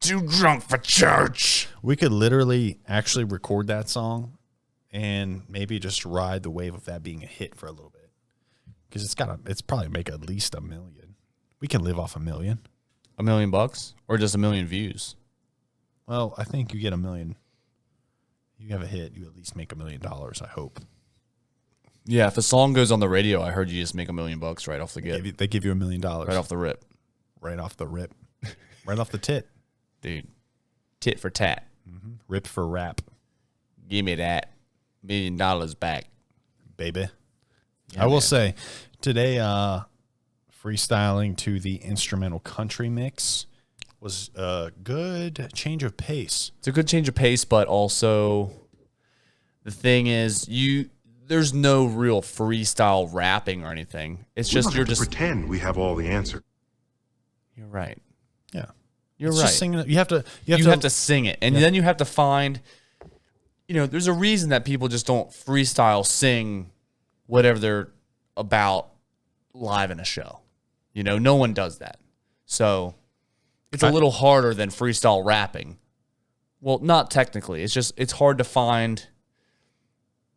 Too drunk for church. We could literally actually record that song and maybe just ride the wave of that being a hit for a little bit. Because it's probably make at least $1 million. We can live off $1 million. $1 million bucks? Or just 1 million views? Well, I think you get $1 million. You have a hit, you at least make $1 million, I hope. Yeah, if a song goes on the radio, I heard you just make $1 million bucks right off the get. They give you $1 million. Right off the rip. Right off the rip. Right off the tit. Dude. Tit for tat. Mm-hmm. Rip for rap. Give me that $1 million back. Baby. Yeah, I will say, today, freestyling to the instrumental country mix was a good change of pace. It's a good change of pace, but also the thing is, there's no real freestyle rapping or anything. It's just you're just pretend we have all the answers. You're right. Yeah, you're it's right. Just singing, you have to sing it, and then you have to find. There's a reason that people just don't freestyle sing whatever they're about live in a show. No one does that. So it's a little harder than freestyle rapping. Well, not technically. It's hard to find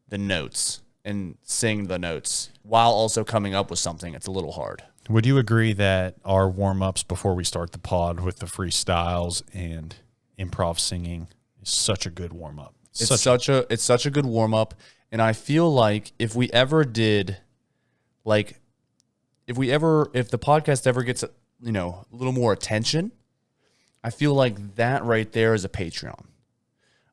the notes and sing the notes while also coming up with something. It's a little hard. Would you agree that our warm-ups before we start the pod with the freestyles and improv singing is such a good warm-up? It's such a good warm-up, and I feel like if the podcast ever gets a little more attention, I feel like that right there is a Patreon.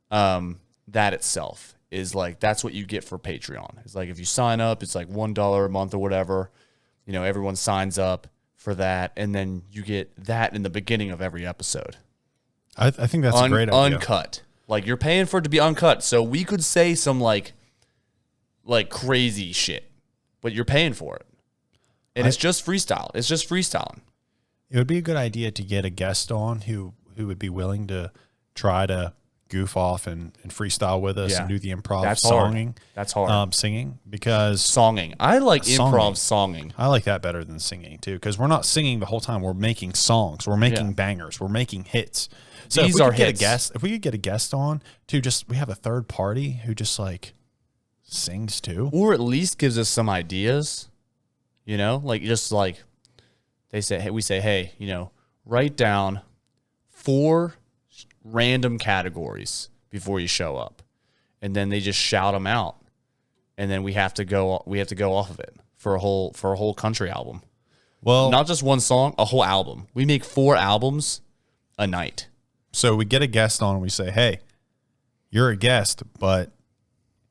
That itself is like, that's what you get for Patreon. It's like if you sign up, it's like $1 a month or whatever. Everyone signs up for that, and then you get that in the beginning of every episode. I think that's a great idea. Uncut. Like, you're paying for it to be uncut, so we could say some like crazy shit, but you're paying for it. And it's just freestyle. It's just freestyling. It would be a good idea to get a guest on who would be willing to try to goof off and freestyle with us and do the improv songing. That's hard. Singing, because songing. I like improv songing. I like that better than singing too, because we're not singing the whole time. We're making songs. We're making bangers. We're making hits. So These are hits. If we could get a guest on to we have a third party who just like sings too, or at least gives us some ideas. We say, hey, write down 4 random categories before you show up, and then they just shout them out, and then we have to go off of it for a whole country album. Well, not just one song, a whole album. We make 4 albums a night. So we get a guest on and we say, hey, you're a guest, but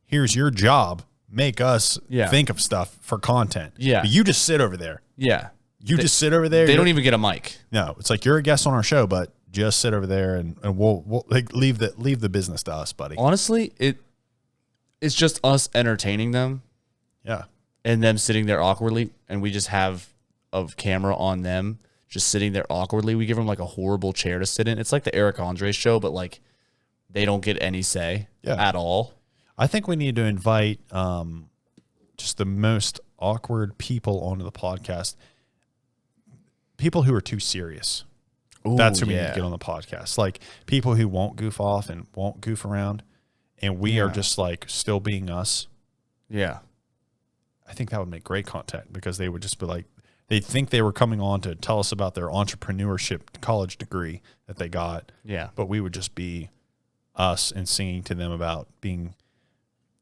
here's your job. Make us think of stuff for content. Yeah. But you just sit over there. Yeah. Just sit over there. They don't even get a mic. No, it's like, you're a guest on our show, but just sit over there and we'll leave the business to us, buddy. Honestly, it's just us entertaining them. Yeah. And them sitting there awkwardly, and we just have a camera on them just sitting there awkwardly. We give them like a horrible chair to sit in. It's like the Eric Andre show, but like they don't get any say at all. I think we need to invite just the most awkward people onto the podcast. People who are too serious. Ooh, that's who we need to get on the podcast. Like people who won't goof off and won't goof around. And we are just like still being us. Yeah. I think that would make great content, because they would just be like, they'd think they were coming on to tell us about their entrepreneurship college degree that they got. Yeah. But we would just be us and singing to them about being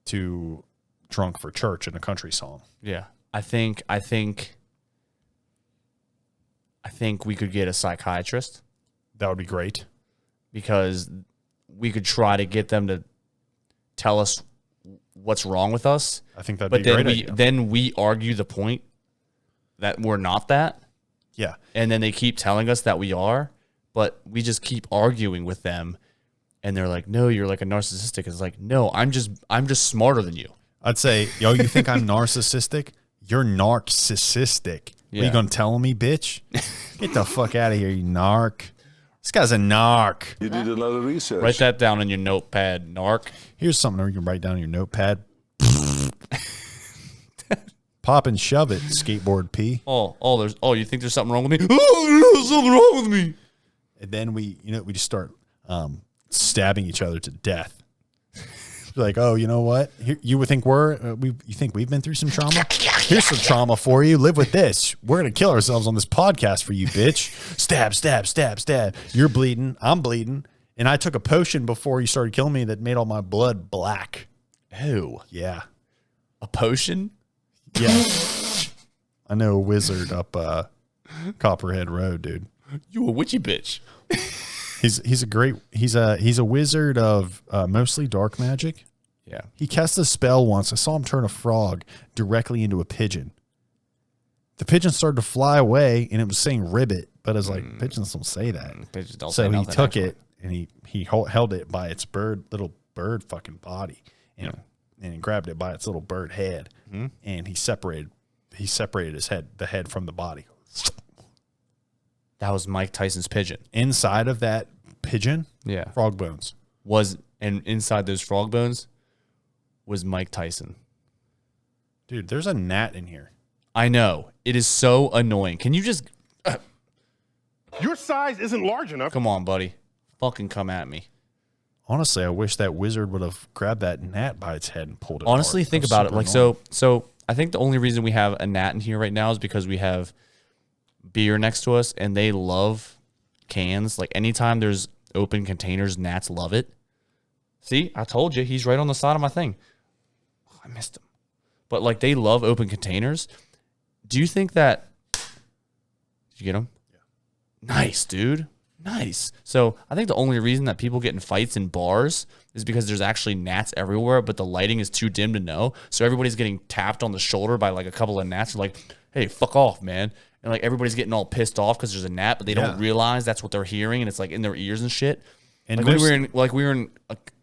too drunk for church in a country song. Yeah. I think we could get a psychiatrist. That would be great, because we could try to get them to tell us what's wrong with us. I think that'd be a great idea. Then we argue the point that we're not that. Yeah. And then they keep telling us that we are, but we just keep arguing with them, and they're like, no, you're like a narcissistic. It's like, no, I'm just smarter than you. I'd say, yo, you think I'm narcissistic? You're narcissistic. Yeah. What, you gonna tell me, bitch? Get the fuck out of here, you narc. This guy's a narc. You did a lot of research. Write that down on your notepad, narc. Here's something you can write down on your notepad. Pop and shove it, skateboard P. You think there's something wrong with me? Oh, there's something wrong with me. And then we just start stabbing each other to death. Like, oh, you know what? You would think you think we've been through some trauma? Here's some trauma for you. Live with this. We're gonna kill ourselves on this podcast for you, bitch. Stab, stab, stab, stab. You're bleeding. I'm bleeding. And I took a potion before you started killing me that made all my blood black. Ew. Yeah. A potion? Yeah. I know a wizard up Copperhead Road, dude. You a witchy bitch. He's a wizard of mostly dark magic. Yeah. He cast a spell once. I saw him turn a frog directly into a pigeon. The pigeon started to fly away, and it was saying ribbit, but I was like, pigeons don't say that. Pigeons don't So say he nothing, took actually. it and he held it by its little bird fucking body, and he grabbed it by its little bird head, and he separated the head from the body. That was Mike Tyson's pigeon. Inside of that pigeon, Yeah. frog bones. And inside those frog bones was Mike Tyson. Dude, there's a gnat in here. I know. It is so annoying. Can you just Your size isn't large enough. come on, buddy? Fucking come at me. Honestly, I wish that wizard would have grabbed that gnat by its head and pulled it. Honestly, apart. think That was about it. super Like annoying. so I think the only reason we have a gnat in here right now is because we have beer next to us and they love cans. Like anytime there's open containers, gnats love it. See, I told you, he's right on the side of my thing. Oh, I missed him. But like they love open containers. Do you think that did you get him? Yeah. Nice, dude. Nice. So I think the only reason that people get in fights in bars is because there's actually gnats everywhere, but the lighting is too dim to know. So everybody's getting tapped on the shoulder by like a couple of gnats. They're like, hey, fuck off, man. And like everybody's getting all pissed off because there's a gnat, but they don't realize that's what they're hearing, and it's like in their ears and shit. And Like we were in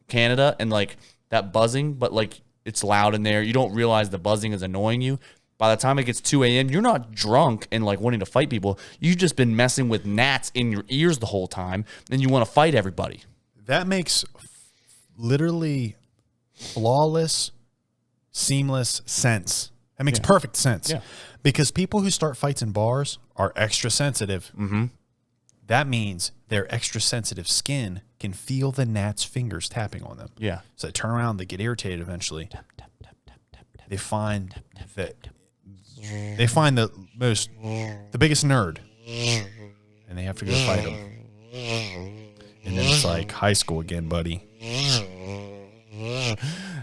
Canada, and like that buzzing, but like it's loud in there. You don't realize the buzzing is annoying you. By the time it gets 2 a.m., you're not drunk and like wanting to fight people. You've just been messing with gnats in your ears the whole time, and you want to fight everybody. that makes literally flawless, seamless sense. That makes perfect sense. Yeah. Because people who start fights in bars are extra sensitive. Mm-hmm. That means their extra sensitive skin can feel the gnat's fingers tapping on them. Yeah. So they turn around, they get irritated eventually. They find the biggest nerd, and they have to go fight him. And then it's like high school again, buddy.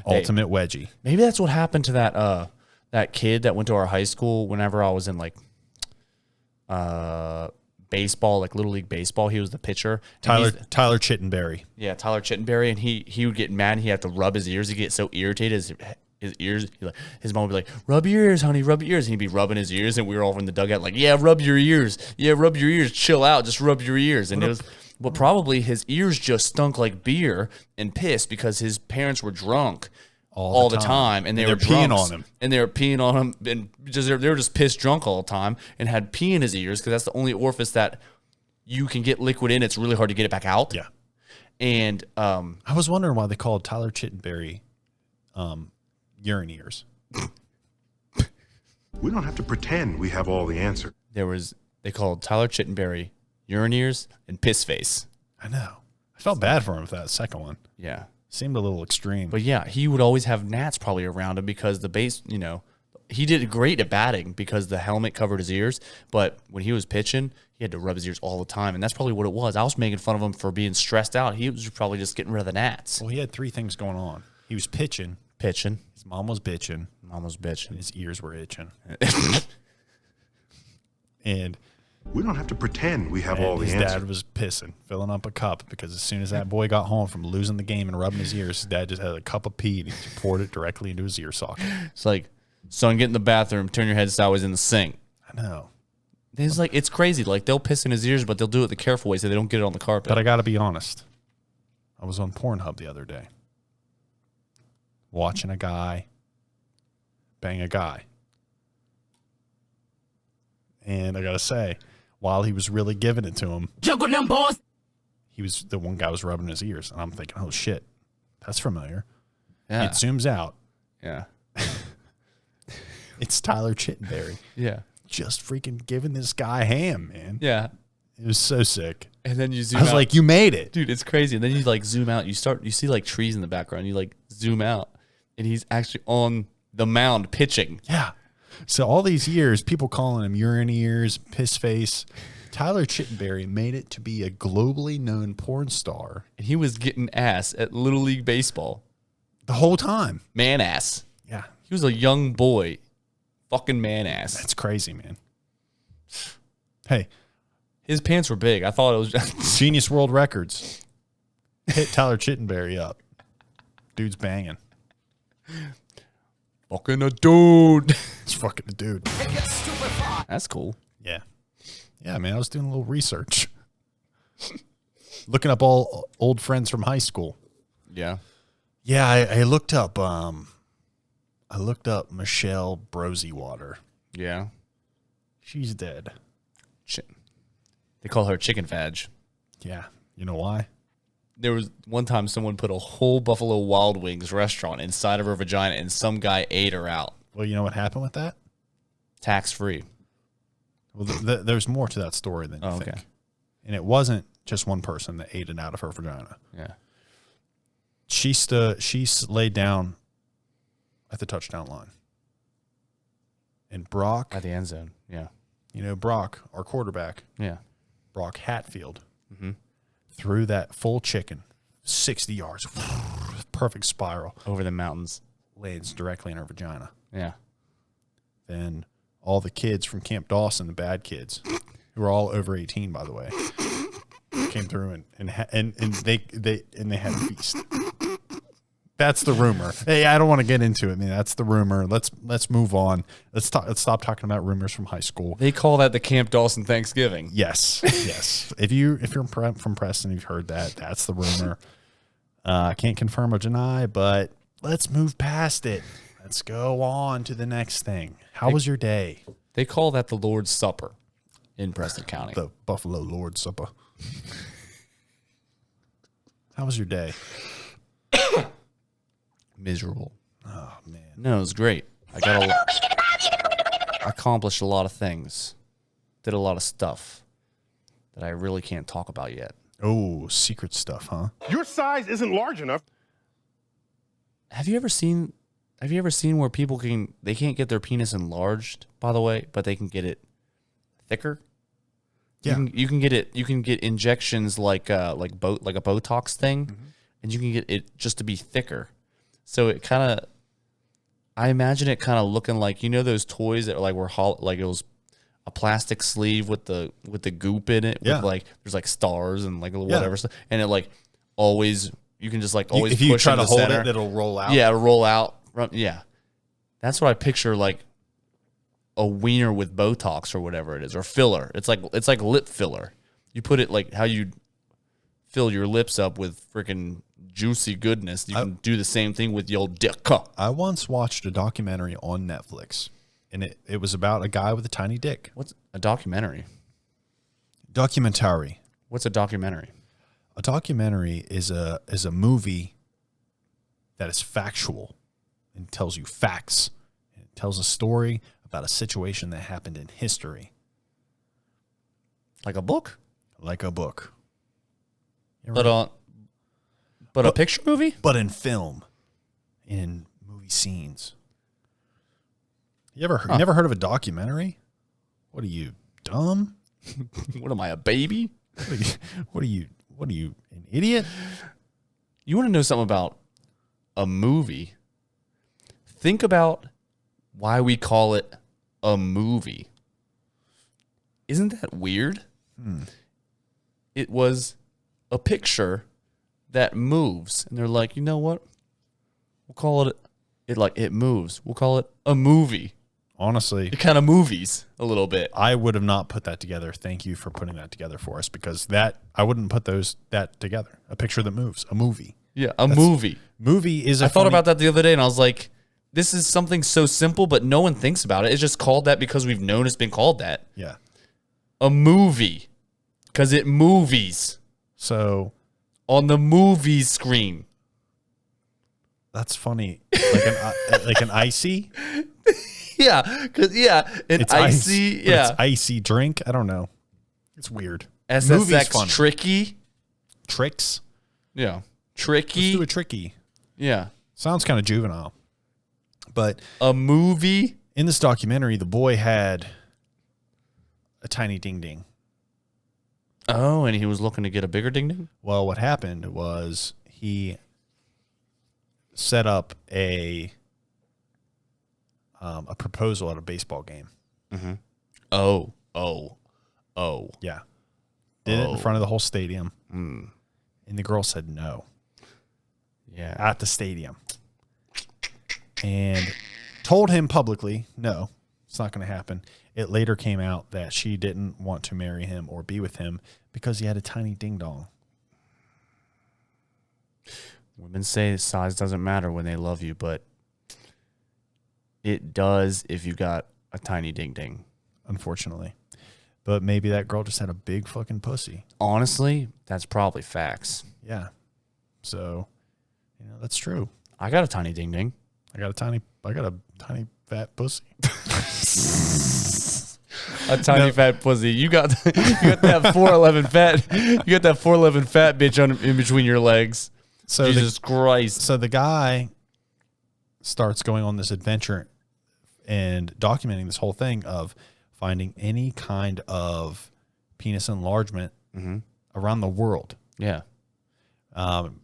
Ultimate wedgie. Maybe that's what happened to that kid that went to our high school whenever I was in like baseball, like Little League baseball. He was the pitcher. Tyler Chittenberry. Yeah, Tyler Chittenberry, and he would get mad. And he had to rub his ears. He'd get so irritated. His ears, his mom would be like, rub your ears, honey, rub your ears. And he'd be rubbing his ears, and we were all in the dugout like, yeah, rub your ears. Yeah, rub your ears. Chill out. Just rub your ears. And it was, well, probably his ears just stunk like beer and piss because his parents were drunk all the time. And they were peeing drunks, on him. And they were peeing on him. And just, they were just pissed drunk all the time and had pee in his ears because that's the only orifice that you can get liquid in. It's really hard to get it back out. Yeah. And I was wondering why they called Tyler Chittenberry urine ears. We don't have to pretend we have all the answer. they called Tyler Chittenberry urine ears and piss face. I know. I felt bad for him for that second one. Yeah. Seemed a little extreme. But yeah, he would always have gnats probably around him because the base, he did great at batting because the helmet covered his ears. But when he was pitching, he had to rub his ears all the time. And that's probably what it was. I was making fun of him for being stressed out. He was probably just getting rid of the gnats. Well, he had three things going on. He was pitching. His mom was bitching. Mom was bitching. And his ears were itching. And We don't have to pretend we have all the his answer. dad was pissing, filling up a cup, because as soon as that boy got home from losing the game and rubbing his ears, his dad just had a cup of pee and he just poured it directly into his ear socket. It's like, son, get in the bathroom, turn your head sideways in the sink. I know. It's like, it's crazy. Like, they'll piss in his ears, but they'll do it the careful way so they don't get it on the carpet. But I got to be honest. I was on Pornhub the other day watching a guy bang a guy. And I got to say, while he was really giving it to him, the one guy was rubbing his ears. And I'm thinking, oh, shit, that's familiar. Yeah. It zooms out. Yeah. It's Tyler Chittenberry. Yeah. Just freaking giving this guy ham, man. Yeah. It was so sick. And then you zoom I was out. like, you made it. Dude, it's crazy. And then you like zoom out. You see like trees in the background. You like zoom out, and he's actually on the mound pitching. Yeah. So all these years, people calling him urine ears, piss face. Tyler Chittenberry made it to be a globally known porn star. And he was getting ass at Little League Baseball. The whole time. Man ass. Yeah. He was a young boy. Fucking man ass. That's crazy, man. Hey, His pants were big. I thought it was just Genius World Records. Hit Tyler Chittenberry up. Dude's banging. fucking a dude. He's fucking a dude. That's cool. Yeah. Yeah, man. I was doing a little research. Looking up all old friends from high school. Yeah. Yeah, I looked up Michelle Brosywater. Yeah. She's dead. They call her chicken fadge. Yeah. You know why? There was one time someone put a whole Buffalo Wild Wings restaurant inside of her vagina and some guy ate her out. Well, you know what happened with that? Tax free. Well, there's more to that story than you think. And it wasn't just one person that ate it out of her vagina. Yeah. She laid down at the touchdown line. And Brock, At the end zone. Yeah. you know, Brock, our quarterback, Yeah. Brock Hatfield, threw that full chicken 60 yards, perfect spiral, Over the mountains. lands directly in her vagina. Yeah. Then all the kids from Camp Dawson, the bad kids, who are all over 18, by the way, came through and they had a feast. That's the rumor. Hey, I don't want to get into it, man. That's the rumor. Let's move on. Let's stop talking about rumors from high school. They call that the Camp Dawson Thanksgiving. Yes, yes. If you're from Preston, you've heard that. That's the rumor. I can't confirm or deny, but let's move past it. Let's go on to the next thing. How was your day? They call that the Lord's Supper in Preston County. The Buffalo Lord's Supper. How was your day? Miserable. Oh man. No, it was great. I accomplished a lot of things. Did a lot of stuff that I really can't talk about yet. Oh, secret stuff, huh? Your size isn't large enough. Have you ever seen where people they can't get their penis enlarged, by the way, but they can get it thicker? Yeah. You can get injections like a Botox thing, and you can get it just to be thicker. So it I imagine it kind of looking like, you know, those toys that are like like it was a plastic sleeve with the goop in it. Yeah. With like there's like stars and like whatever stuff, and it like always you can just like always if you push try in to the hold center. it, it'll roll out. Yeah, it'll roll out. Yeah, that's what I picture, like a wiener with Botox or whatever it is, or filler. It's like lip filler. You put it like how you fill your lips up with freaking juicy goodness. You can do the same thing with your dick. I once watched a documentary on Netflix, and it was about a guy with a tiny dick. What's a documentary? Documentary. What's a documentary? A documentary is a movie that is factual and tells you facts. It tells a story about a situation that happened in history. Like a book? Like a book. But a picture movie? But in film. In movie scenes. You never heard of a documentary? What are you, dumb? What am I, a baby? What are you, an idiot? You want to know something about a movie? Think about why we call it a movie. Isn't that weird? It was a picture that moves, and they're like, you know what? We'll call it it moves. We'll call it a movie. Honestly, It kind of movies a little bit. I would have not put that together. Thank you for putting that together for us, because I wouldn't put that together. A picture that moves, a movie. Yeah, movie. Movie is I thought about that the other day, and I was like, this is something so simple, but no one thinks about it. It's just called that because we've known it's been called that. Yeah. A movie. Because it movies So on the movie screen. that's funny. Like an icy? Yeah, because an It's icy. but Yeah, it's icy drink. I don't know. It's weird. movie's SSX funny. Tricky. Tricks. Yeah. Let's Tricky. do a tricky. Yeah. Sounds kind of juvenile. But A movie. in this documentary, the boy had a tiny ding ding. Oh, and he was looking to get a bigger ding ding? Well, what happened was he set up a proposal at a baseball game. Mm-hmm. Oh. Yeah. Did it in front of the whole stadium. Mm. And the girl said no Yeah. at the stadium. And told him publicly, no, it's not going to happen. It later came out that she didn't want to marry him or be with him because he had a tiny ding dong. Women say size doesn't matter when they love you, but it does if you got a tiny ding ding. Unfortunately. But maybe that girl just had a big fucking pussy. Honestly, that's probably facts. Yeah. So, that's true. I got a tiny ding ding. I got a tiny fat pussy. A tiny fat pussy. You got that 411 fat. You got that 411 fat bitch in between your legs. So Jesus Christ. So the guy starts going on this adventure and documenting this whole thing of finding any kind of penis enlargement around the world. Yeah.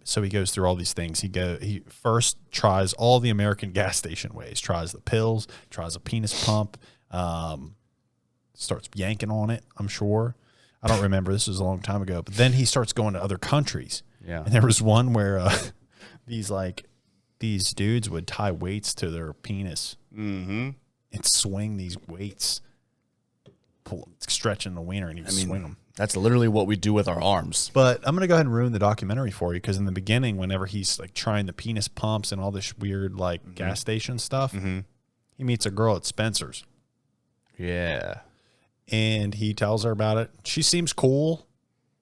So he goes through all these things. He first tries all the American gas station ways, tries the pills, tries a penis pump, starts yanking on it, I'm sure. I don't remember. This was a long time ago. But then he starts going to other countries. Yeah. And there was one where these dudes would tie weights to their penis and swing these weights, stretching the wiener, and he would swing them. That's literally what we do with our arms. But I'm going to go ahead and ruin the documentary for you because in the beginning, whenever he's like trying the penis pumps and all this weird like gas station stuff, he meets a girl at Spencer's. Yeah. And he tells her about it. She seems cool.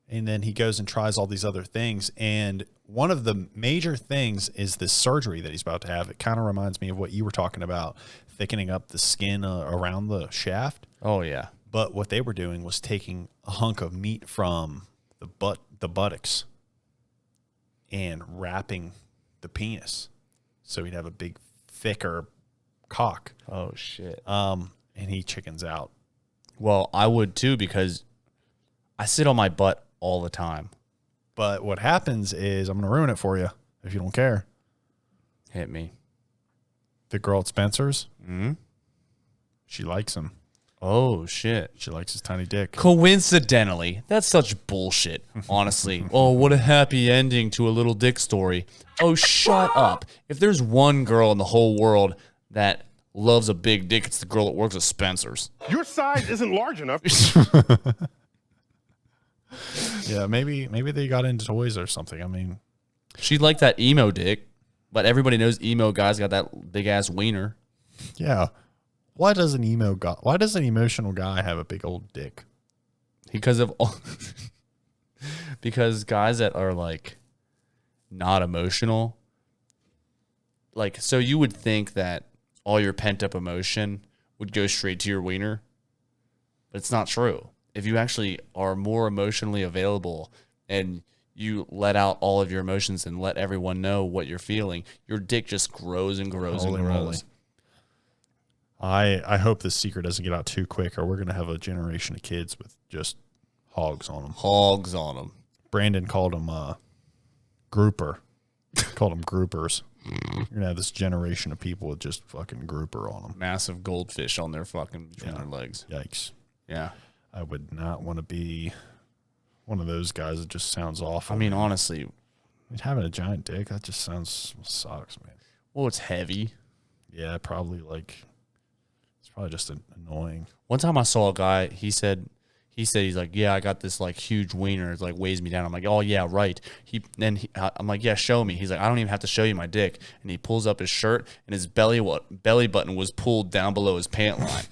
And then he goes and tries all these other things. And one of the major things is this surgery that he's about to have. It kind of reminds me of what you were talking about, thickening up the skin around the shaft. Oh, yeah. But what they were doing was taking a hunk of meat from the buttocks and wrapping the penis. So he'd have a big, thicker cock. Oh, shit. And he chickens out. Well, I would too because I sit on my butt all the time. But what happens is, I'm going to ruin it for you if you don't care. Hit me. The girl at Spencer's, she likes him. Oh, shit. She likes his tiny dick. Coincidentally, that's such bullshit, honestly. Oh, what a happy ending to a little dick story. Oh, shut up. If there's one girl in the whole world that loves a big dick, it's the girl that works at Spencer's. Your size isn't large enough. Yeah, maybe they got into toys or something. I mean, She'd like that emo dick, but everybody knows emo guys got that big ass wiener. yeah. Why does an emotional guy have a big old dick? Because of all because guys that are like not emotional, like, so you would think that all your pent up emotion would go straight to your wiener, but it's not true. If you actually are more emotionally available and you let out all of your emotions and let everyone know what you're feeling, your dick just grows and grows Holy and grows. moly. I hope this secret doesn't get out too quick, or we're gonna have a generation of kids with just hogs on them. Hogs on them. Brandon called them grouper. Called them groupers. You're gonna have this generation of people with just fucking grouper on them. Massive goldfish on their fucking between their legs. Yikes! Yeah. I would not want to be one of those guys. It just sounds awful. I mean, honestly, having a giant dick, that just sucks, man. well, it's heavy. Yeah, probably it's probably just annoying. One time I saw a guy, he said he's like, yeah, I got this like huge wiener. It like weighs me down. I'm like, oh yeah, right. I'm like, yeah, show me. He's like, I don't even have to show you my dick. And he pulls up his shirt and his belly button was pulled down below his pant line.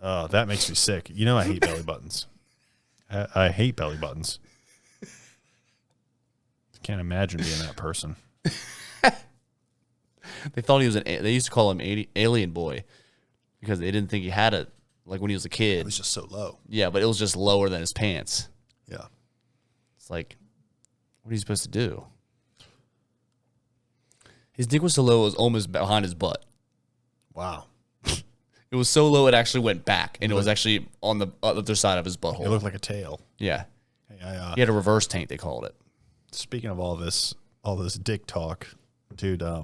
Oh, that makes me sick. You know, I hate belly buttons. I hate belly buttons. Can't imagine being that person. They thought he was they used to call him Alien Boy because they didn't think he had it like when he was a kid. It was just so low. Yeah, but it was just lower than his pants. Yeah. It's like, what are you supposed to do? His dick was so low it was almost behind his butt. Wow. It was so low it actually went back, and it was actually on the other side of his butthole. It looked like a tail. Yeah. Hey, He had a reverse taint, they called it. speaking of all this dick talk, dude, there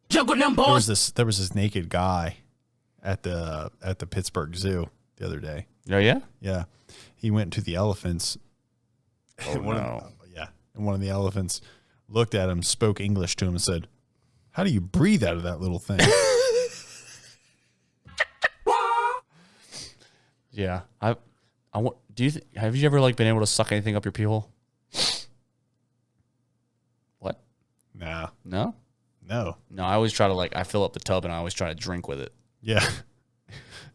was this naked guy at the Pittsburgh Zoo the other day. Oh, yeah? Yeah. He went to the elephants. Oh, no. And one of the elephants looked at him, spoke English to him, and said, "How do you breathe out of that little thing?" Yeah. I want. Have you ever like been able to suck anything up your pee hole? What? Nah. No? No. No, I always try to I fill up the tub and I always try to drink with it. Yeah.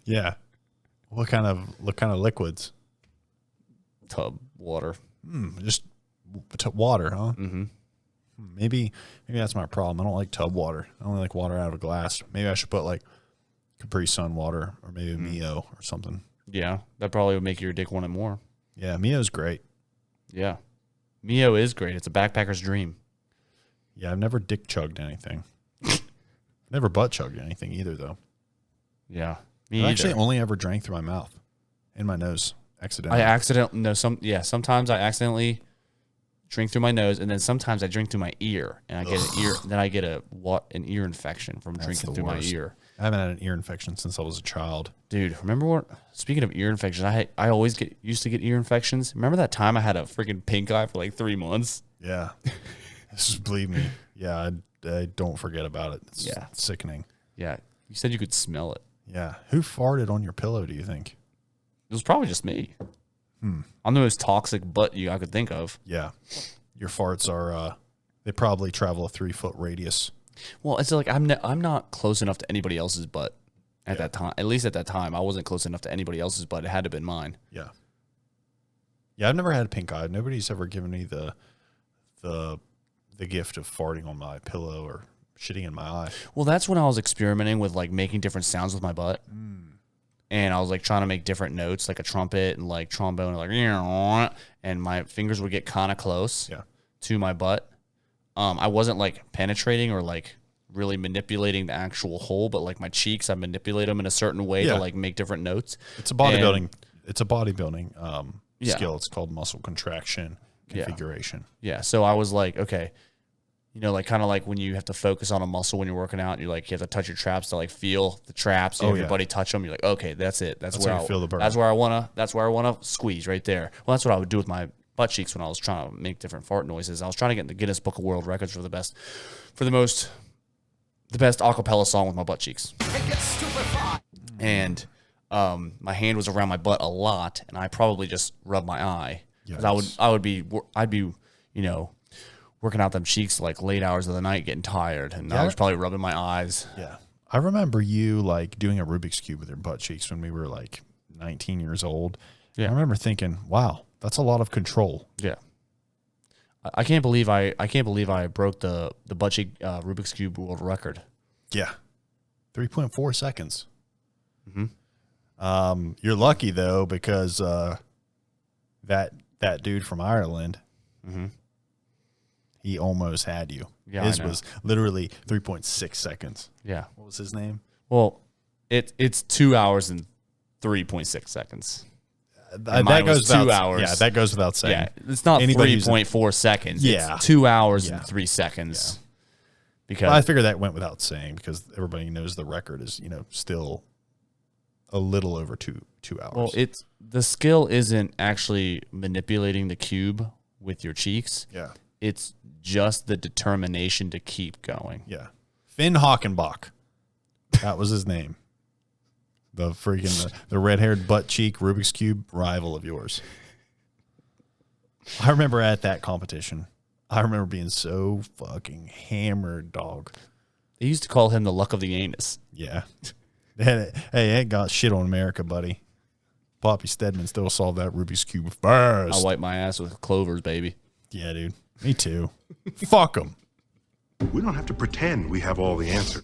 Yeah. What kind of liquids? Tub water. Just water, huh? Mm-hmm. Maybe that's my problem. I don't like tub water. I only like water out of a glass. Maybe I should put like Capri Sun water or maybe Mio or something. Yeah, that probably would make your dick want it more. Yeah, Mio's great. Yeah. Mio is great. It's a backpacker's dream. Yeah, I've never dick chugged anything. Never butt chugged anything either, though. Yeah. I actually only ever drank through my mouth and my nose accidentally. Sometimes I accidentally drink through my nose, and then sometimes I drink through my ear, and I get an ear infection from drinking through my ear. I haven't had an ear infection since I was a child. Dude, speaking of ear infections, I always used to get ear infections. Remember that time I had a freaking pink eye for like 3 months? Yeah. Just believe me. Yeah, I don't forget about it. It's Yeah. sickening. Yeah. You said you could smell it. Yeah. Who farted on your pillow, do you think? It was probably just me. I'm the most toxic butt I could think of. Yeah. Your farts are, they probably travel a 3-foot radius. Well, it's like I'm not close enough to anybody else's butt at that time. At least at that time, I wasn't close enough to anybody else's butt. It had to have been mine. Yeah. Yeah, I've never had a pink eye. Nobody's ever given me the gift of farting on my pillow or shitting in my eye. Well, that's when I was experimenting with like making different sounds with my butt. And I was like trying to make different notes, like a trumpet and like trombone, and my fingers would get kind of close to my butt. I wasn't like penetrating or like really manipulating the actual hole, but like my cheeks, I manipulate them in a certain way to like make different notes. It's a bodybuilding. It's a bodybuilding skill. Yeah. It's called muscle contraction configuration. Yeah. So I was like, okay, like kind of like when you have to focus on a muscle when you're working out, and you have to touch your traps to like feel the traps. You have your buddy touch them. You're like, okay, that's it. That's where I feel the burn. That's where I wanna squeeze right there. Well, that's what I would do with my butt cheeks when I was trying to make different fart noises. I was trying to get in the Guinness Book of World Records for the best acapella song with my butt cheeks. And my hand was around my butt a lot, and I probably just rubbed my eye because I'd be working out them cheeks like late hours of the night, getting tired, and I was probably rubbing my eyes. Yeah, I remember you like doing a Rubik's Cube with your butt cheeks when we were like 19 years old. Yeah, I remember thinking, wow, that's a lot of control. Yeah. I can't believe I broke the butt cheek Rubik's Cube world record. Yeah, 3.4 seconds. You're lucky though, because that dude from Ireland, he almost had you. Yeah, his was literally 3.6 seconds. Yeah. What was his name? Well, it's 2 hours and 3.6 seconds. That goes 2 hours. Yeah, that goes without saying. Yeah, it's not 3.4 seconds. Yeah, it's 2 hours and 3 seconds. Yeah. Because I figure that went without saying because everybody knows the record is still a little over two hours. Well, the skill isn't actually manipulating the cube with your cheeks. Yeah, it's just the determination to keep going. Yeah, Finn Hockenbach, that was his name. The freaking the red-haired butt cheek Rubik's Cube rival of yours. I remember at that competition, I remember being so fucking hammered, dog. They used to call him the luck of the anus. Yeah. Hey, ain't got shit on America, buddy. Poppy Stedman still solved that Rubik's Cube first. I'll wipe my ass with clovers, baby. Yeah, dude. Me too. Fuck them. We don't have to pretend we have all the answers.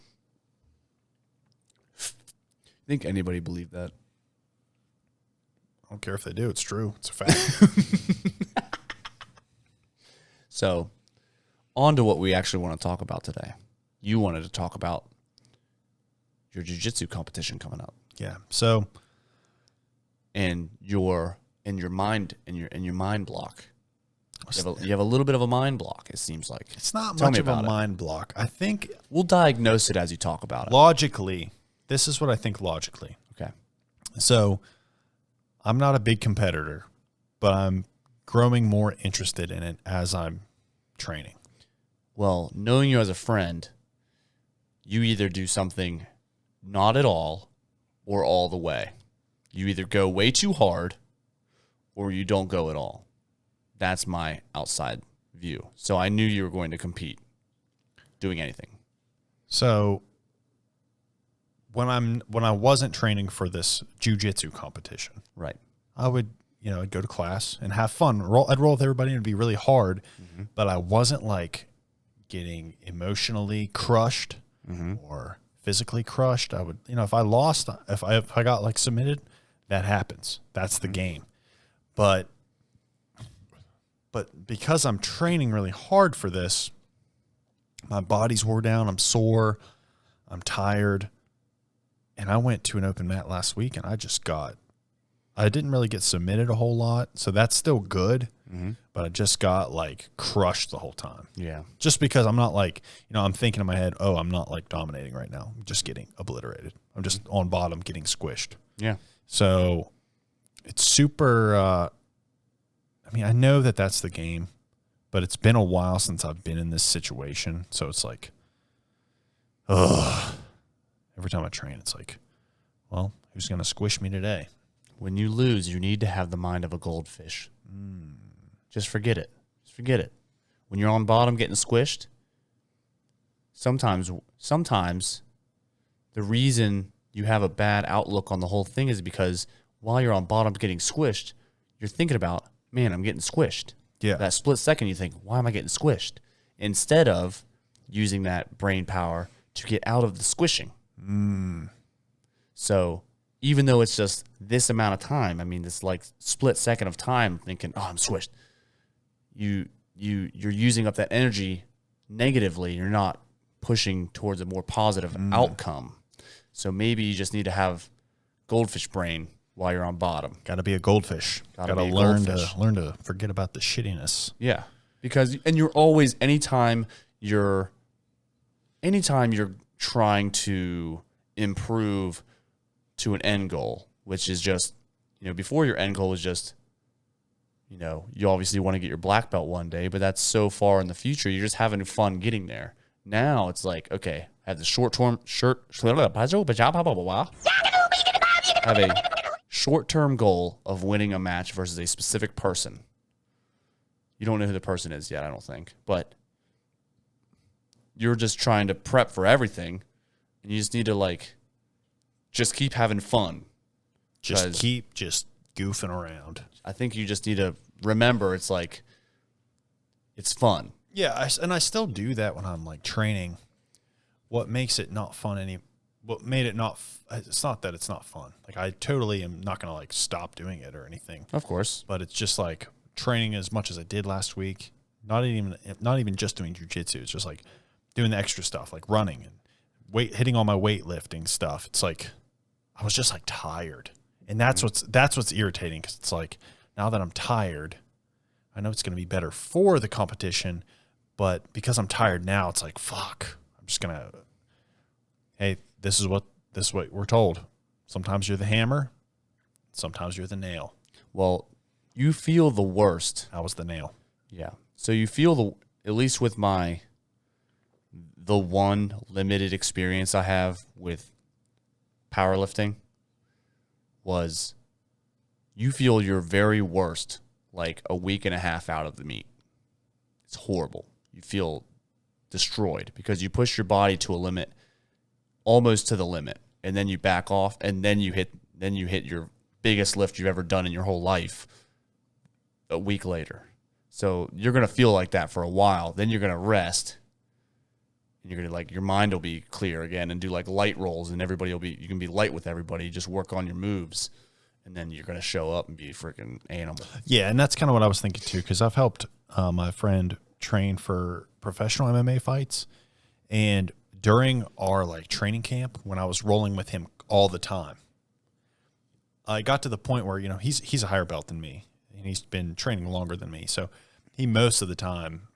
think anybody believed that. I don't care if they do. It's true. It's a fact. So, on to what we actually want to talk about today. You wanted to talk about your jiu-jitsu competition coming up. Yeah. So, and your mind block. You have a little bit of a mind block, it seems like. it's not Tell much me of a about it. mind block. I think We'll diagnose it as you talk about it. logically, this is what I think logically. Okay. So, I'm not a big competitor, but I'm growing more interested in it as I'm training. Well, knowing you as a friend, you either do something not at all or all the way. You either go way too hard or you don't go at all. That's my outside view. So I knew you were going to compete doing anything. So when I wasn't training for this jiu-jitsu competition, Right. I would, I'd go to class and have fun. I'd roll with everybody and it'd be really hard, but I wasn't like getting emotionally crushed or physically crushed. I would, if I lost, if I got like submitted, that happens. That's the game. But because I'm training really hard for this, my body's wore down. I'm sore. I'm tired. And I went to an open mat last week and I didn't really get submitted a whole lot. So that's still good. But I just got like crushed the whole time. Yeah. Just because I'm not like, I'm thinking in my head, oh, I'm not like dominating right now. I'm just getting obliterated. I'm just on bottom getting squished. Yeah. So it's super, I know that that's the game, but it's been a while since I've been in this situation. So it's like, ugh. Every time I train, it's like, well, who's going to squish me today? When you lose, you need to have the mind of a goldfish. Just forget it. Just forget it. When you're on bottom getting squished, sometimes the reason you have a bad outlook on the whole thing is because while you're on bottom getting squished, you're thinking about, man, I'm getting squished. Yeah. That split second, you think, why am I getting squished? Instead of using that brain power to get out of the squishing. So even though it's just this amount of time, this like split second of time thinking, oh, I'm squished. You're using up that energy negatively. You're not pushing towards a more positive outcome. So maybe you just need to have goldfish brain while you're on bottom. Got to be a goldfish. Got to be a learn goldfish. learn to forget about the shittiness. Yeah. Because, and you're always, anytime you're trying to improve to an end goal, which is just, before your end goal is just, you obviously want to get your black belt one day, but that's so far in the future. You're just having fun getting there. Now it's like, okay, I have the have a short-term goal of winning a match versus a specific person. You don't know who the person is yet, I don't think, but you're just trying to prep for everything, and you just need to just keep having fun. Just keep goofing around. I think you just need to remember it's fun. Yeah, and I still do that when I'm training. What makes it not fun what made it not, it's not that it's not fun. I totally am not going to stop doing it or anything. Of course. But it's just training as much as I did last week. Not even just doing jiu-jitsu. It's just doing the extra stuff, running and hitting all my weightlifting stuff. It's I was just tired. And that's what's irritating, because it's now that I'm tired, I know it's going to be better for the competition, but because I'm tired now, it's fuck. I'm just going to, hey, this is what we're told. Sometimes you're the hammer, sometimes you're the nail. Well, you feel the worst. I was the nail. Yeah. So you feel at least with the one limited experience I have with powerlifting, was you feel your very worst a week and a half out of the meet. It's horrible. You feel destroyed because you push your body to a limit, almost to the limit, and then you back off, and then you hit your biggest lift you've ever done in your whole life a week later. So you're going to feel like that for a while. Then you're going to rest, And you're gonna like your mind will be clear again and do like light rolls, and you can be light with everybody. Just work on your moves, and then you're gonna show up and be a freaking animal. Yeah, and that's kind of what I was thinking too, because I've helped my friend train for professional MMA fights, and during our like training camp, when I was rolling with him all the time, I got to the point where he's a higher belt than me, and he's been training longer than me, so he most of the time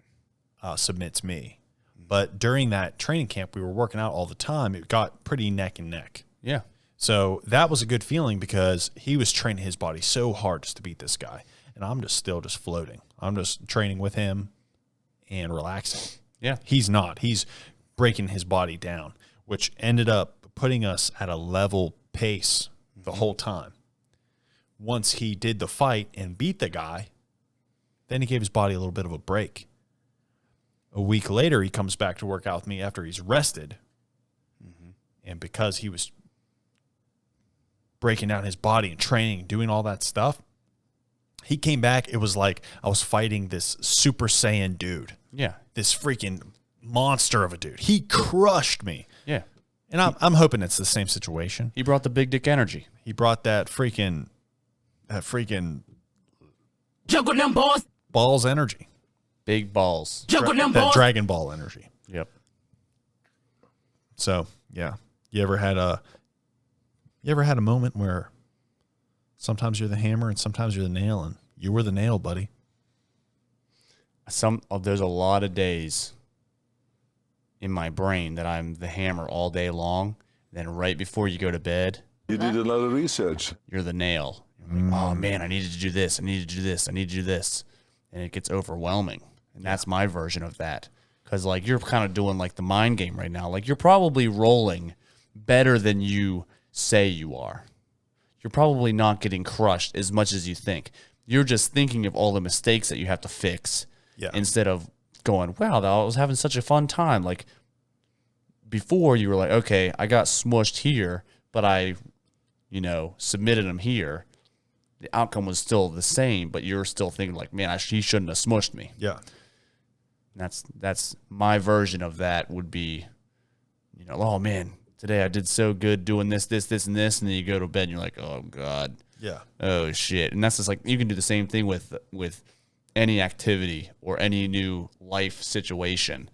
submits me. But during that training camp, we were working out all the time. It got pretty neck and neck. Yeah. So that was a good feeling because he was training his body so hard just to beat this guy. And I'm just still just floating. I'm just training with him and relaxing. Yeah. He's not. He's breaking his body down, which ended up putting us at a level pace the whole time. Once he did the fight and beat the guy, then he gave his body a little bit of a break. A week later, he comes back to work out with me after he's rested. And because he was breaking down his body and training, doing all that stuff, he came back. It was like I was fighting this Super Saiyan dude. Yeah. This freaking monster of a dude. He crushed me. Yeah. And I'm hoping it's the same situation. He brought the big dick energy. He brought that freaking Juggle them balls. balls energy. Big balls. Juggle them That balls. Dragon Ball energy. Yep. So yeah, you ever had a moment where sometimes you're the hammer and sometimes you're the nail, and you were the nail, buddy? There's a lot of days in my brain that I'm the hammer all day long. Then right before you go to bed, You did a lot of research. you're the nail. You're like, oh man, I needed to do this. I need to do this. I need to do this. And it gets overwhelming. And that's my version of that. Because like you're kind of doing like the mind game right now. Like you're probably rolling better than you say you are. You're probably not getting crushed as much as you think. You're just thinking of all the mistakes that you have to fix instead of going, wow, I was having such a fun time. Like before you were like, okay, I got smushed here, but I, submitted him here. The outcome was still the same, but you're still thinking like, man, he shouldn't have smushed me. Yeah. That's my version of that would be, oh man, today I did so good doing this, and this, and then you go to bed and you're like, oh God. Yeah. Oh shit. And that's just like, you can do the same thing with any activity or any new life situation.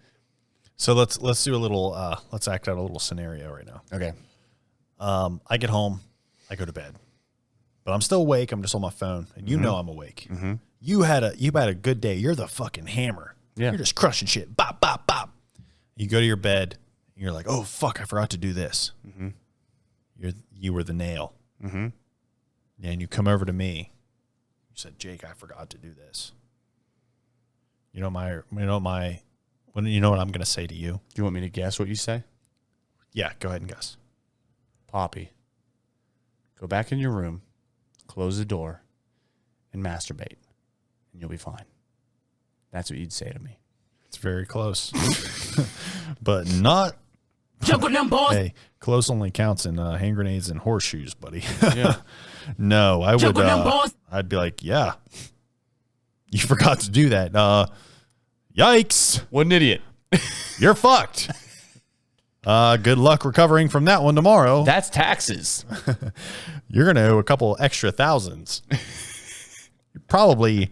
So let's do a little let's act out a little scenario right now. Okay. I get home, I go to bed, but I'm still awake. I'm just on my phone, and I'm awake. Mm-hmm. You had a good day. You're the fucking hammer. Yeah. You're just crushing shit. Bop, bop, bop. You go to your bed, and you're like, oh fuck, I forgot to do this. Mm-hmm. You were the nail. Mm-hmm. And you come over to me. You said, Jake, I forgot to do this. You know what I'm gonna say to you? Do you want me to guess what you say? Yeah, go ahead and guess. Poppy, go back in your room, close the door, and masturbate, and you'll be fine. That's what you'd say to me. It's very close, but not. Juggle them balls. Hey, close only counts in hand grenades and horseshoes, buddy. Yeah. No, I would. Juggle them balls. I'd be like, yeah, you forgot to do that. Yikes! What an idiot. You're fucked. Good luck recovering from that one tomorrow. That's taxes. You're gonna owe a couple extra thousands. Probably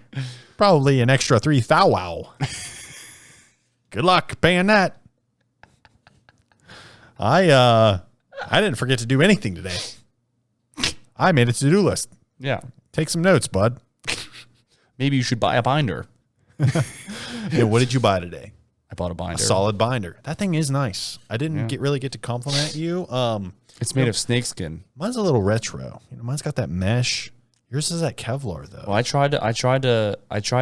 an extra 3,000. Good luck paying that. I didn't forget to do anything today. I made a to-do list. Yeah. Take some notes, bud. Maybe you should buy a binder. Yeah, what did you buy today? I bought a binder. A solid binder. That thing is nice. I didn't really get to compliment you. It's made of snakeskin. Mine's a little retro. Mine's got that mesh. Yours is that Kevlar though. Well, I tried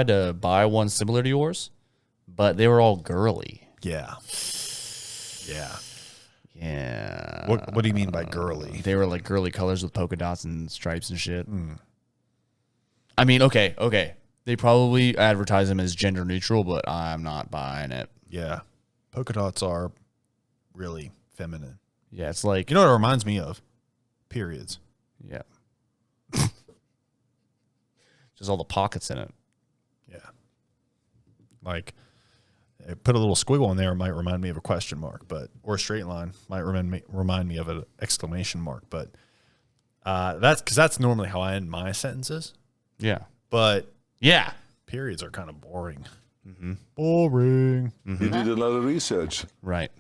to buy one similar to yours, but they were all girly. Yeah. Yeah. Yeah. What do you mean by girly? They were like girly colors with polka dots and stripes and shit. I mean, okay. They probably advertise them as gender neutral, but I'm not buying it. Yeah. Polka dots are really feminine. Yeah, it's like, You know what it reminds me of? Periods. yeah. Just all the pockets in it. Yeah. Like, Put a little squiggle in there might remind me of a question mark, or a straight line might remind me of an exclamation mark. But that's normally how I end my sentences. Yeah. But Yeah. periods are kind of boring. Mm-hmm. Boring. You did a lot of research. Right.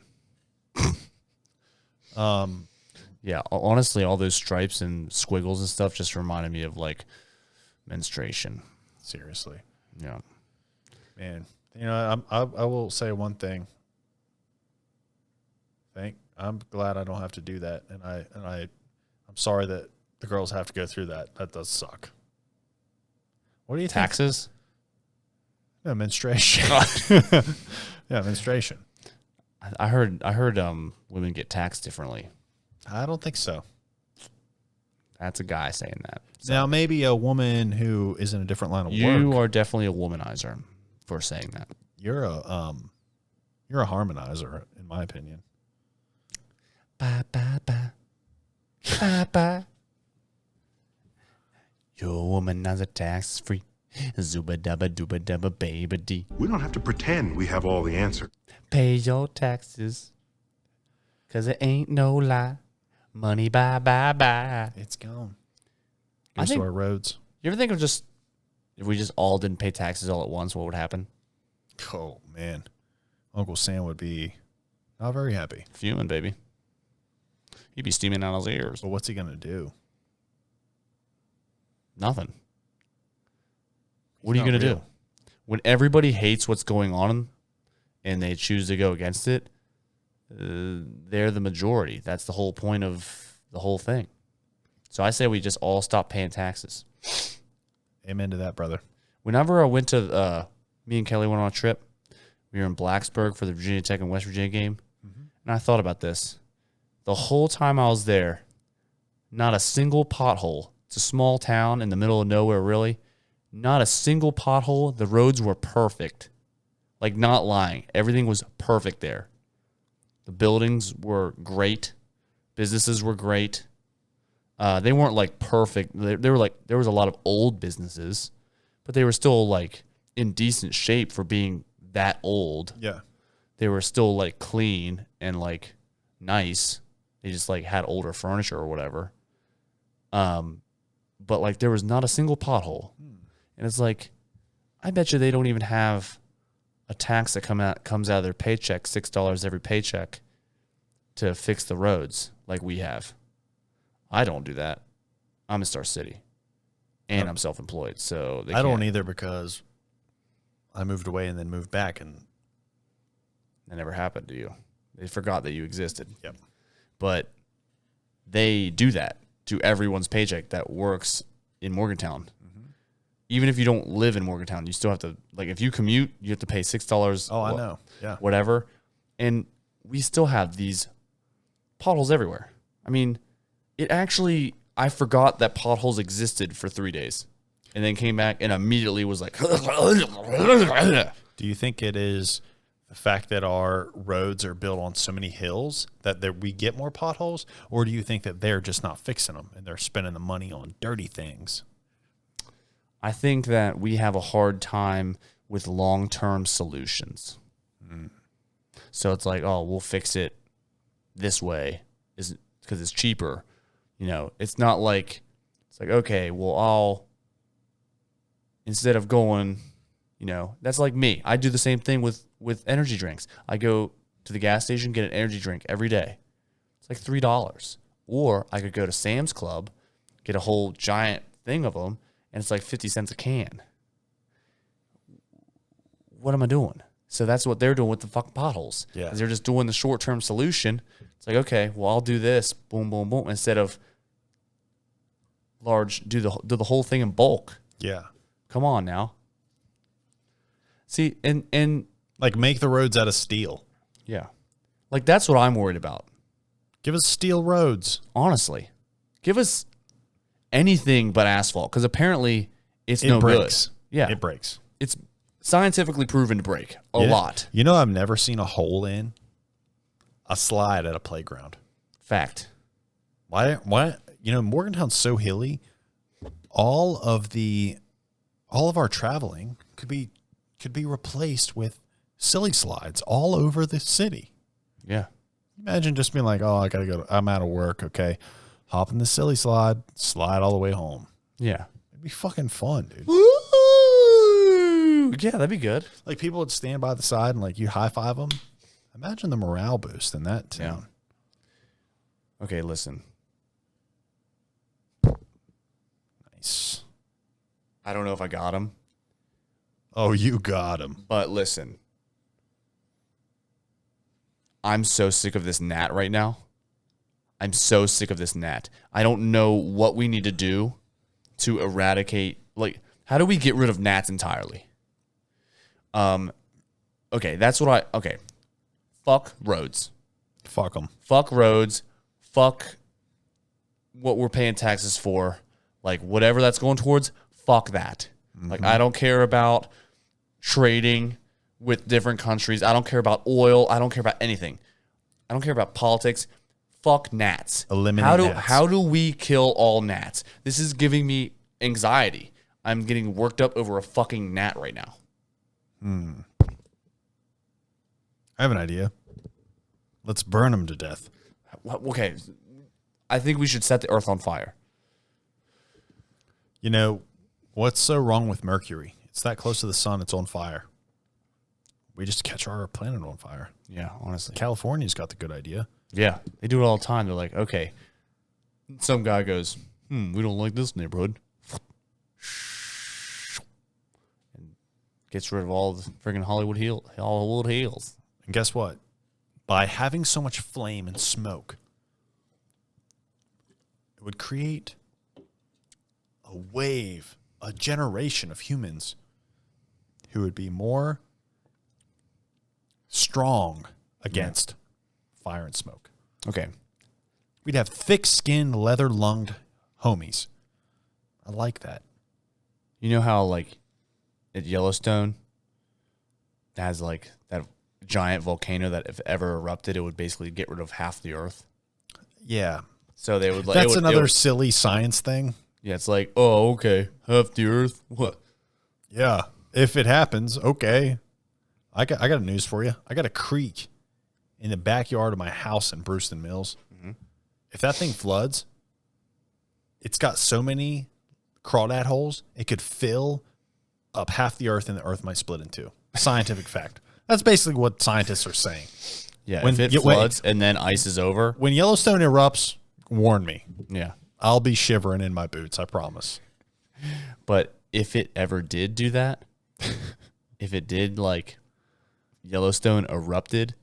Yeah. Honestly, all those stripes and squiggles and stuff just reminded me of like menstruation. Seriously. Yeah. Man, you know, I will say one thing. I'm glad I don't have to do that, and I'm sorry that the girls have to go through that. That does suck. What do you think? Taxes? No, menstruation. Yeah, menstruation. I heard women get taxed differently. I don't think so. That's a guy saying that. Now, maybe a woman who is in a different line of work. You are definitely a womanizer for saying that. You're a harmonizer, in my opinion. Bye bye bye. Bye bye. You're a womanizer, tax free. Zuba dubba dubba dubba baby dee. We don't have to pretend we have all the answers. Pay your taxes. Cause it ain't no lie. Money bye bye bye. It's gone. I Goes think- to our roads. You ever think of just if we just all didn't pay taxes all at once, what would happen? Oh, man. Uncle Sam would be not very happy. Fuming, baby. He'd be steaming out his ears. But what's he going to do? Nothing. What are you not going to do? real. When everybody hates what's going on and they choose to go against it, they're the majority. That's the whole point of the whole thing. So I say we just all stop paying taxes. Amen to that, brother. Whenever I went to, me and Kelly went on a trip. We were in Blacksburg for the Virginia Tech and West Virginia game. And I thought about this. The whole time I was there, not a single pothole. It's a small town in the middle of nowhere, really. Not a single pothole. The roads were perfect. Like, not lying. Everything was perfect there. The buildings were great. Businesses were great. They weren't, like, perfect. They were, like, there was a lot of old businesses, but they were still, like, in decent shape for being that old. Yeah. They were still, like, clean and, like, nice. They just, like, had older furniture or whatever. But, like, there was not a single pothole. And it's like, I bet you they don't even have a tax that comes out of their paycheck, $6 every paycheck, to fix the roads like we have. I don't do that. I'm in Star City. And I'm self-employed, so I don't either because I moved away and then moved back, and That never happened to you. They forgot that you existed. Yep. But they do that to everyone's paycheck that works in Morgantown. Even if you don't live in Morgantown, you still have to, like, if you commute, you have to pay $6. Oh, I know. Yeah. Whatever. And we still have these potholes everywhere. I mean, it actually, I forgot that potholes existed for 3 days and then came back and immediately was like, Do you think it is the fact that our roads are built on so many hills that we get more potholes? Or do you think that they're just not fixing them and they're spending the money on dirty things? I think that we have a hard time with long-term solutions. So it's like, oh, we'll fix it this way because it's cheaper. You know, it's not like, it's like, okay, well, instead of going, you know, that's like me. I do the same thing with energy drinks. I go to the gas station, get an energy drink every day. It's like $3. Or I could go to Sam's Club, get a whole giant thing of them, and it's like 50 cents a can. What am I doing? So that's what they're doing with the fucking potholes. Yeah. They're just doing the short-term solution. It's like, okay, well, I'll do this, boom, boom, boom, instead of do the whole thing in bulk. Yeah. Come on now. See, and Like make the roads out of steel. yeah. Like that's what I'm worried about. Give us steel roads. Honestly. Give us anything but asphalt, because apparently it's It no breaks. good. Yeah. It breaks. It's scientifically proven to break a Yeah. lot. You know, I've never seen a hole in a slide at a playground. Fact. Why? You know, Morgantown's so hilly. All of our traveling could be replaced with silly slides all over the city. Yeah. Imagine just being like, oh, I gotta go. I'm out of work. Okay, hop in the silly slide, slide all the way home. Yeah. It'd be fucking fun, dude. Woo! Yeah, that'd be good. Like people would stand by the side and like you high five them. Imagine the morale boost in that town. Yeah. Okay, listen. Nice. I don't know if I got him, Oh, you got him. but listen. I'm so sick of this gnat right now. I'm so sick of this gnat. I don't know what we need to do to eradicate, like, how do we get rid of gnats entirely? Okay, that's what okay. Fuck roads. Fuck them. Fuck roads. Fuck what we're paying taxes for. Like, whatever that's going towards, fuck that. Like, I don't care about trading with different countries. I don't care about oil. I don't care about anything. I don't care about politics. Fuck gnats. Eliminate gnats. How do we kill all gnats? This is giving me anxiety. I'm getting worked up over a fucking gnat right now. I have an idea. Let's burn them to death. Okay. I think we should set the earth on fire. You know, what's so wrong with Mercury? It's that close to the sun, it's on fire. We just catch our planet on fire. Yeah, honestly. California's got the good idea. Yeah, they do it all the time. They're like, okay. Some guy goes, we don't like this neighborhood. And gets rid of all the friggin' Hollywood Hills. And guess what? By having so much flame and smoke, it would create a wave, a generation of humans who would be more strong against fire and smoke. Okay. We'd have thick-skinned, leather-lunged homies. I like that. You know how, like, at Yellowstone, it has, like, that giant volcano that if ever erupted, it would basically get rid of half the earth? Yeah. So they would like... That's another silly science thing. Yeah, it's like, oh, okay, half the earth? What? Yeah. If it happens, okay. I got a news for you. I got a creek in the backyard of my house in Brewston Mills. Mm-hmm. If that thing floods, it's got so many crawdad holes, it could fill up half the earth and the earth might split in two. Scientific fact. That's basically what scientists are saying. Yeah, When if it you- floods and then ice is over, When Yellowstone erupts, warn me. yeah. I'll be shivering in my boots, I promise. But if it ever did do that, if it did, like, Yellowstone erupted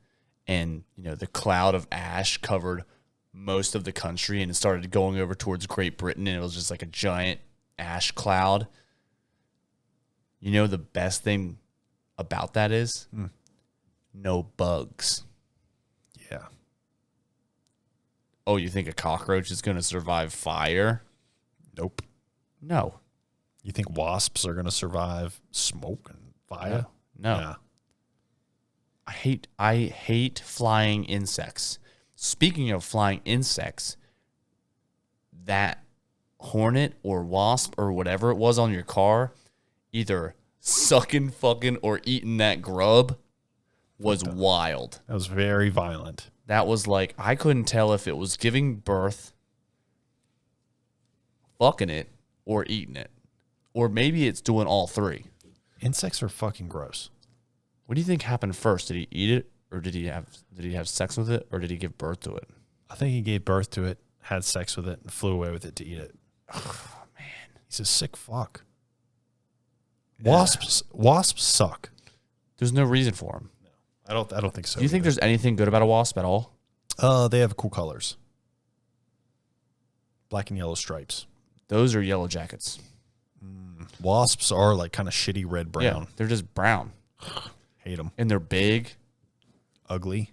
and, you know, the cloud of ash covered most of the country and it started going over towards Great Britain and it was just like a giant ash cloud. You know, the best thing about that is no bugs. Yeah. Oh, you think a cockroach is going to survive fire? Nope. No. You think wasps are going to survive smoke and fire? No. Nah. I hate flying insects. Speaking of flying insects, that hornet or wasp or whatever it was on your car, either sucking, fucking, or eating that grub was wild. That was very violent. That was like, I couldn't tell if it was giving birth, fucking it, or eating it. Or maybe it's doing all three. Insects are fucking gross. What do you think happened first? Did he eat it, or did he have sex with it, or did he give birth to it? I think he gave birth to it, had sex with it, and flew away with it to eat it. Oh man, He's a sick fuck. Wasps suck. there's no reason for him. I don't think so. Do you think there's anything good about a wasp at all? They have cool colors. Black and yellow stripes. Those are yellow jackets. Wasps are like kind of shitty red brown. Yeah, they're just brown, Hate them. and they're big. Ugly.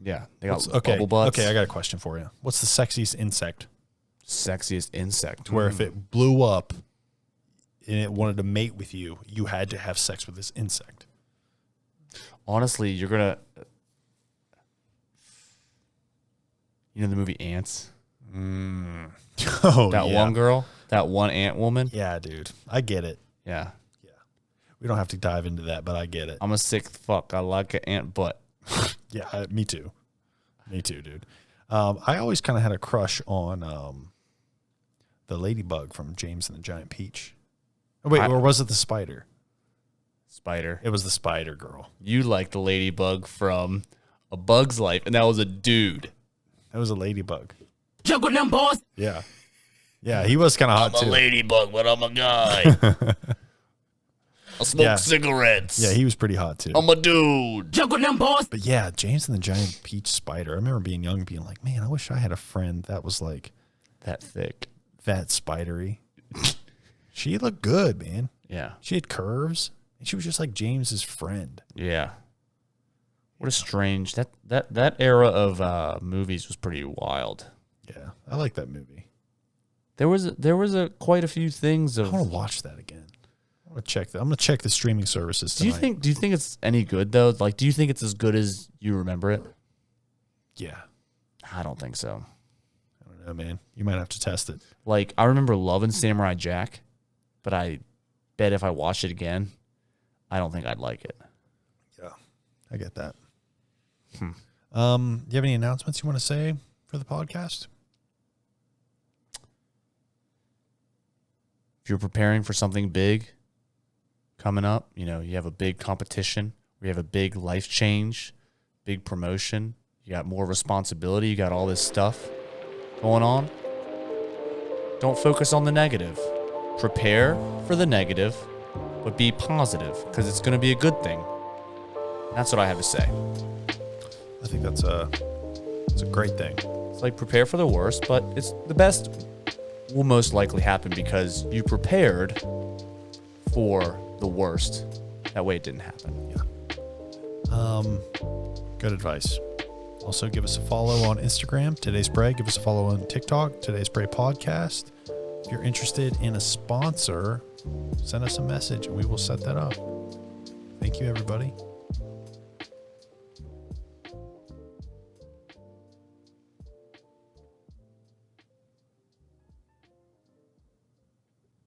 Yeah, they got Okay. bubble butts. Okay, I got a question for you. What's the sexiest insect? Sexiest insect. Where if it blew up and it wanted to mate with you, you had to have sex with this insect. Honestly, you're gonna. You know the movie Ants? Oh, That yeah. one girl, that one ant woman. Yeah, dude. I get it. Yeah. We don't have to dive into that, but I get it. I'm a sick fuck. I like an ant butt. Yeah, me too. Me too, dude. I always kind of had a crush on the ladybug from James and the Giant Peach. Oh, wait, or was it the spider? Spider. It was the spider girl. You like the ladybug from A Bug's Life, and that was a dude. That was a ladybug. Juggle them boys. Yeah. Yeah, he was kind of hot, I'm too. a ladybug, but I'm a guy. I smoke cigarettes. Yeah, he was pretty hot, too. I'm a dude. Juggle them boys. But yeah, James and the Giant Peach spider. I remember being young and being like, man, I wish I had a friend that was like That thick. that spidery. She looked good, man. Yeah. She had curves, and she was just like James's friend. Yeah. What a strange that era of movies was pretty wild. Yeah, I like that movie. There was quite a few things I of. want to watch that again. I want to check that. I'm gonna check the streaming services tonight. Do you think it's any good though? Like, do you think it's as good as you remember it? Yeah, I don't think so. I don't know, man. You might have to test it. Like, I remember loving Samurai Jack, but I bet if I watched it again, I don't think I'd like it. Yeah, I get that. Do you have any announcements you want to say for the podcast? If you're preparing for something big coming up, you have a big competition, or you have a big life change, big promotion, you got more responsibility, you got all this stuff going on, don't focus on the negative. Prepare for the negative, but be positive, because it's going to be a good thing. That's what I have to say. I think that's a great thing. It's like, prepare for the worst, but it's the best will most likely happen because you prepared for the worst. That way it didn't happen. Yeah. Good advice. Also, give us a follow on Instagram, Today's Pray. Give us a follow on TikTok, Today's Pray Podcast. If you're interested in a sponsor, send us a message and we will set that up. Thank you, everybody.